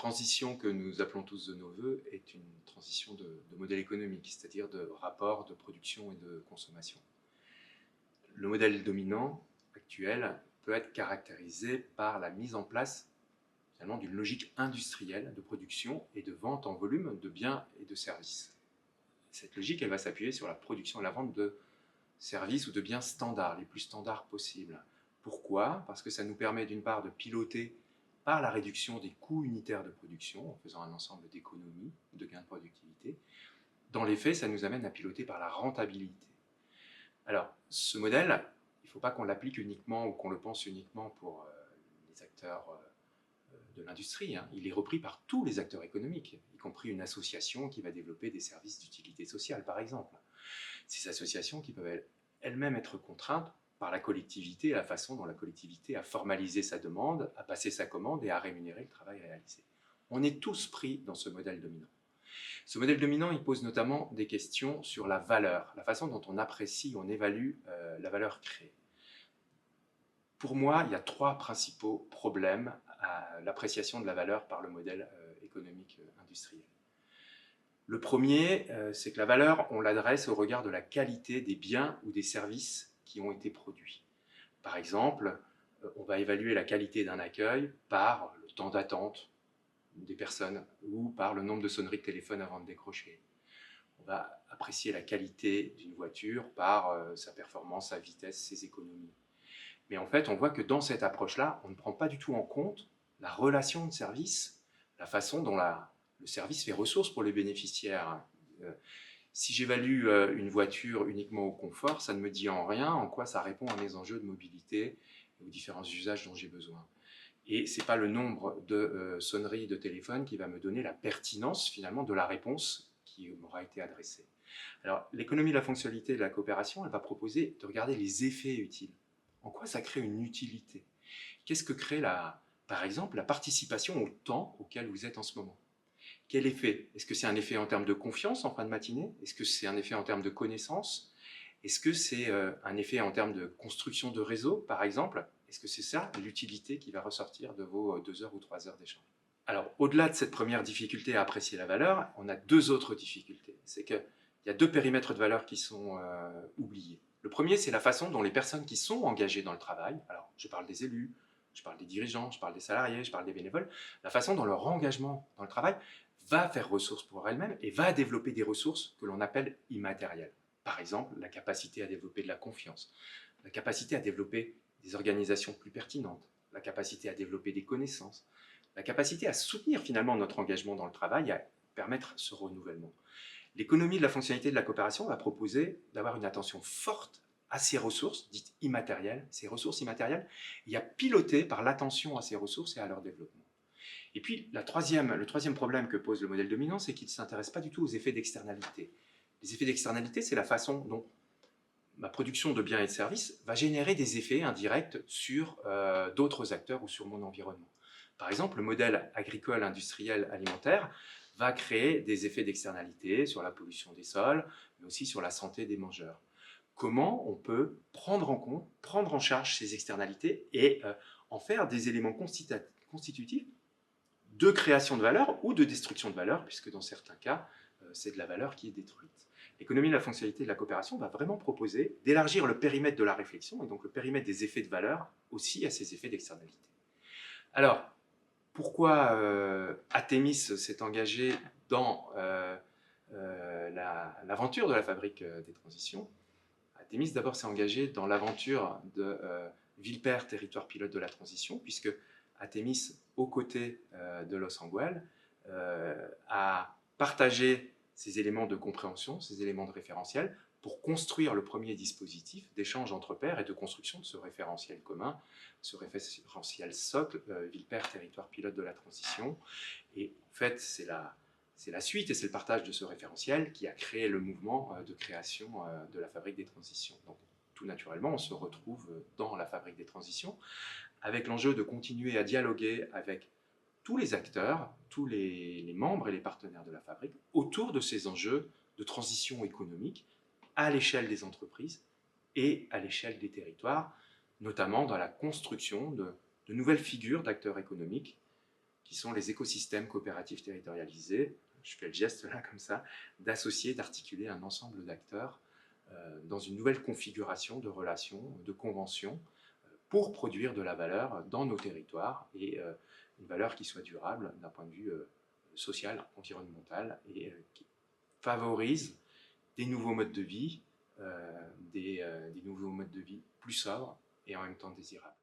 transition que nous appelons tous de nos voeux est une transition de modèle économique, c'est-à-dire de rapport de production et de consommation. Le modèle dominant actuel peut être caractérisé par la mise en place finalement d'une logique industrielle de production et de vente en volume de biens et de services. Cette logique, elle va s'appuyer sur la production et la vente de services ou de biens standards, les plus standards possibles. Pourquoi? Parce que ça nous permet d'une part de piloter par la réduction des coûts unitaires de production, en faisant un ensemble d'économies, de gains de productivité. Dans les faits, ça nous amène à piloter par la rentabilité. Alors, ce modèle, il ne faut pas qu'on l'applique uniquement ou qu'on le pense uniquement pour les acteurs de l'industrie. Il est repris par tous les acteurs économiques, y compris une association qui va développer des services d'utilité sociale, par exemple. Ces associations qui peuvent elles-mêmes être contraintes par la collectivité et la façon dont la collectivité a formalisé sa demande, a passé sa commande et a rémunéré le travail réalisé. On est tous pris dans ce modèle dominant. Ce modèle dominant, il pose notamment des questions sur la valeur, la façon dont on apprécie, on évalue la valeur créée. Pour moi, il y a trois principaux problèmes à l'appréciation de la valeur par le modèle économique industriel. Le premier, c'est que la valeur, on l'adresse au regard de la qualité des biens ou des services qui ont été produits. Par exemple, on va évaluer la qualité d'un accueil par le temps d'attente des personnes ou par le nombre de sonneries de téléphone avant de décrocher. On va apprécier la qualité d'une voiture par sa performance, sa vitesse, ses économies. Mais en fait, on voit que dans cette approche-là, on ne prend pas du tout en compte la relation de service, la façon dont le service fait ressource pour les bénéficiaires. Si j'évalue une voiture uniquement au confort, ça ne me dit en rien en quoi ça répond à mes enjeux de mobilité et aux différents usages dont j'ai besoin. Et ce n'est pas le nombre de sonneries de téléphone qui va me donner la pertinence finalement de la réponse qui m'aura été adressée. Alors, l'économie de la fonctionnalité et de la coopération, elle va proposer de regarder les effets utiles. En quoi ça crée une utilité? Qu'est-ce que crée, par exemple, la participation au temps auquel vous êtes en ce moment? Quel effet? Est-ce que c'est un effet en termes de confiance en fin de matinée? Est-ce que c'est un effet en termes de connaissance? Est-ce que c'est un effet en termes de construction de réseau, par exemple? Est-ce que c'est ça l'utilité qui va ressortir de vos 2 heures ou 3 heures d'échange? Alors, au-delà de cette première difficulté à apprécier la valeur, on a deux autres difficultés. C'est qu'il y a deux périmètres de valeur qui sont oubliés. Le premier, c'est la façon dont les personnes qui sont engagées dans le travail, alors je parle des élus, je parle des dirigeants, je parle des salariés, je parle des bénévoles, la façon dont leur engagement dans le travail va faire ressource pour elles-mêmes et va développer des ressources que l'on appelle immatérielles. Par exemple, la capacité à développer de la confiance, la capacité à développer des organisations plus pertinentes, la capacité à développer des connaissances, la capacité à soutenir finalement notre engagement dans le travail et à permettre ce renouvellement. L'économie de la fonctionnalité de la coopération va proposer d'avoir une attention forte à ces ressources, dites immatérielles, ces ressources immatérielles, et à piloter par l'attention à ces ressources et à leur développement. Et puis, le troisième problème que pose le modèle dominant, c'est qu'il ne s'intéresse pas du tout aux effets d'externalité. Les effets d'externalité, c'est la façon dont ma production de biens et de services va générer des effets indirects sur d'autres acteurs ou sur mon environnement. Par exemple, le modèle agricole, industriel, alimentaire va créer des effets d'externalité sur la pollution des sols, mais aussi sur la santé des mangeurs. Comment on peut prendre en compte, prendre en charge ces externalités et en faire des éléments constitutifs de création de valeur ou de destruction de valeur, puisque dans certains cas, c'est de la valeur qui est détruite. L'économie de la fonctionnalité et de la coopération va vraiment proposer d'élargir le périmètre de la réflexion, et donc le périmètre des effets de valeur, aussi à ces effets d'externalité. Alors, pourquoi Athémis s'est engagé dans l'aventure de la fabrique des transitions? Athémis, d'abord, s'est engagé dans l'aventure de Villepert, territoire pilote de la transition, puisque Athémis, aux côtés de Los Angeles, a partagé ces éléments de compréhension, ces éléments de référentiel, pour construire le premier dispositif d'échange entre pairs et de construction de ce référentiel commun, ce référentiel socle, Villepert, territoire pilote de la transition. Et en fait, c'est la suite et c'est le partage de ce référentiel qui a créé le mouvement de création de la fabrique des transitions. Donc, tout naturellement, on se retrouve dans la fabrique des transitions avec l'enjeu de continuer à dialoguer avec tous les acteurs, tous les membres et les partenaires de la fabrique autour de ces enjeux de transition économique à l'échelle des entreprises et à l'échelle des territoires, notamment dans la construction de nouvelles figures d'acteurs économiques qui sont les écosystèmes coopératifs territorialisés. Je fais le geste là comme ça, d'associer, d'articuler un ensemble d'acteurs dans une nouvelle configuration de relations, de conventions, pour produire de la valeur dans nos territoires et une valeur qui soit durable d'un point de vue social, environnemental et qui favorise des nouveaux modes de vie, des nouveaux modes de vie plus sobres et en même temps désirables.